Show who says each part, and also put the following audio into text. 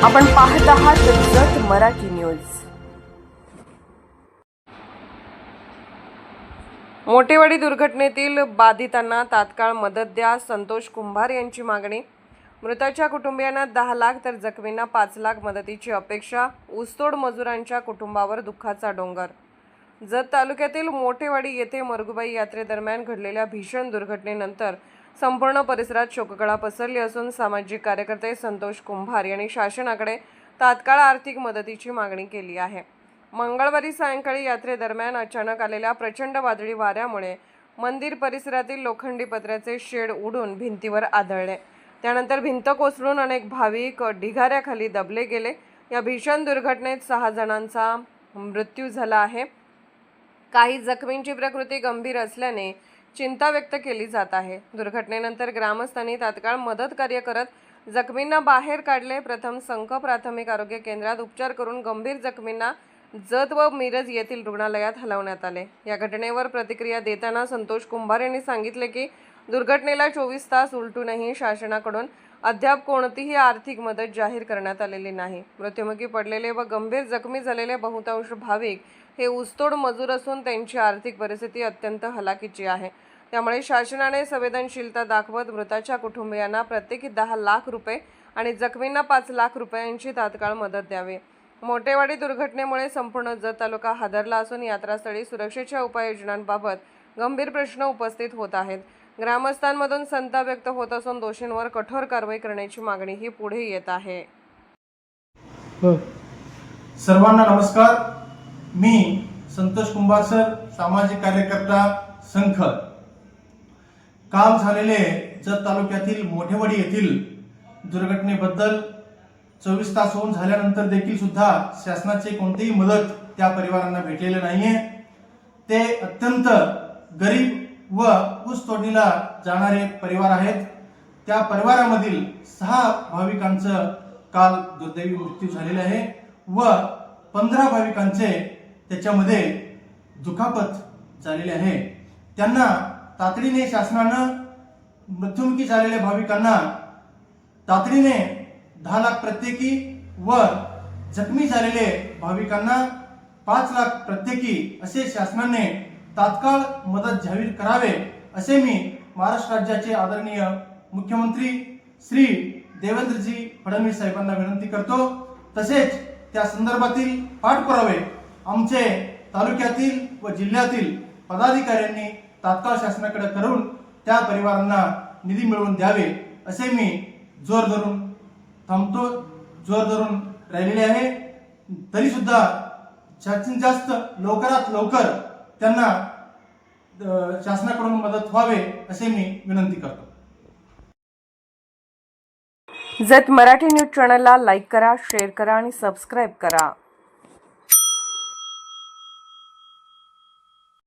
Speaker 1: आपण पाहत आहात जत मराठी न्यूज। मोठेवाडी दुर्घटनेतील बाधितांना तात्काळ मदत द्या, संतोष कुंभार यांची मागणी। मृताच्या कुटुंबियांना 10 लाख तर जखमींना 5 लाख मदतीची अपेक्षा। ऊसतोड मजुरांच्या कुटुंबावर दुःखाचा डोंगर। जत तालुक्यातील मोठेवाडी येथे मरगुबाई यात्रेदरम्यान घडलेल्या भीषण दुर्घटनेनंतर संपूर्ण परिसरात शोककळा पसरली असून सामाजिक कार्यकर्ते संतोष कुंभार यांनी शासनाकडे तात्काळ आर्थिक मदतीची मागणी केली आहे। मंगळवारी सायंकाळी यात्रेदरम्यान अचानक आलेल्या प्रचंड वादळी वाऱ्यामुळे मंदिर परिसरातील लोखंडी पत्र्याचे शेड उडून भिंतीवर आदळले। त्यानंतर भिंत कोसळून अनेक भाविक ढिगाऱ्याखाली दबले गेले। या भीषण दुर्घटनेत 6 जणांचा मृत्यू झाला आहे। काही जखमींची प्रकृती गंभीर असल्याने चिंता व्यक्त केली जात आहे। दुर्घटनेनंतर ग्रामस्थांनी तात्काळ मदत कार्य करत जखमींना बाहेर काढले। प्रथम संक प्राथमिक आरोग्य केंद्रात उपचार करून गंभीर जखमींना जत व मिरज येथील रुग्णालयात हलवण्यात आले। या घटनेवर प्रतिक्रिया देताना संतोष कुंभार यांनी सांगितले की दुर्घटनेला 24 तास उलटूनही शासनाकडून अद्याप कोणतीही आर्थिक मदत जाहीर करण्यात आलेली नाही। मृत्युमुखी पडलेले व गंभीर जखमी झालेले बहुतांश भाविक हे ऊसतोड मजूर असून त्यांची आर्थिक परिस्थिती अत्यंत हलाखीची आहे। त्यामुळे शासनाने संवेदनशीलता दाखवत मृताच्या कुटुंबियांना प्रत्येकी 10 लाख रुपये आणि जखमींना 5 लाख रुपयांची तात्काळ मदत द्यावी। मोठेवाडी दुर्घटनेमुळे संपूर्ण जत तालुका हादरला असून यात्रास्थळी सुरक्षेच्या उपाययोजनांबाबत गंभीर प्रश्न उपस्थित होत आहेत। ग्रामस्थांमधून संताप व्यक्त होत असून दोषींवर कठोर कारवाई करण्याची मागणीही पुढे येत आहे।
Speaker 2: सर्वांना नमस्कार। मी संतोष कुंभार सर, सामाजिक कार्यकर्ता संख। काम झालेले जत तालुक्यातील मोठेवाडी येथील दुर्घटनेबद्दल 24 तास होऊन झाल्यानंतर देखील सुद्धा शासनाची कोणतीही मदत त्या परिवारांना भेटलेली नाहीये। ते अत्यंत गरीब व ऊस तोडणीला जाणारे परिवार आहेत। त्या परिवारामधील 6 भाविकांचं काल दुर्दैवी मृत्यू झालेला आहे व 15 भाविकांचे त्याच्यामध्ये दुखापत झालेले आहे। त्यांना तातडीने शासनानं मृत्युमुखी झालेल्या भाविकांना तातडीने 10 लाख प्रत्येकी व जखमी झालेले भाविकांना 5 लाख प्रत्येकी असे शासनाने तात्काळ मदत जाहीर करावे असे मी महाराष्ट्र राज्याचे आदरणीय मुख्यमंत्री श्री देवेंद्रजी फडणवीस साहेबांना विनंती करतो। तसेच त्या संदर्भातील पाठपुरावे आमचे तालुक्यातील व जिल्ह्यातील पदाधिकाऱ्यांनी तात्काळ शासनाकडे करून त्या परिवारांना निधी मिळवून द्यावे असे मी जोर धरून राहिलेले आहे। तरी सुद्धा जास्तीत जास्त लवकरात लवकर त्यांना शासनाकडून मदत व्हावे असे मी विनंती करतो।
Speaker 1: जत मराठी न्यूज चॅनलला लाईक करा, शेअर करा आणि सबस्क्राईब करा।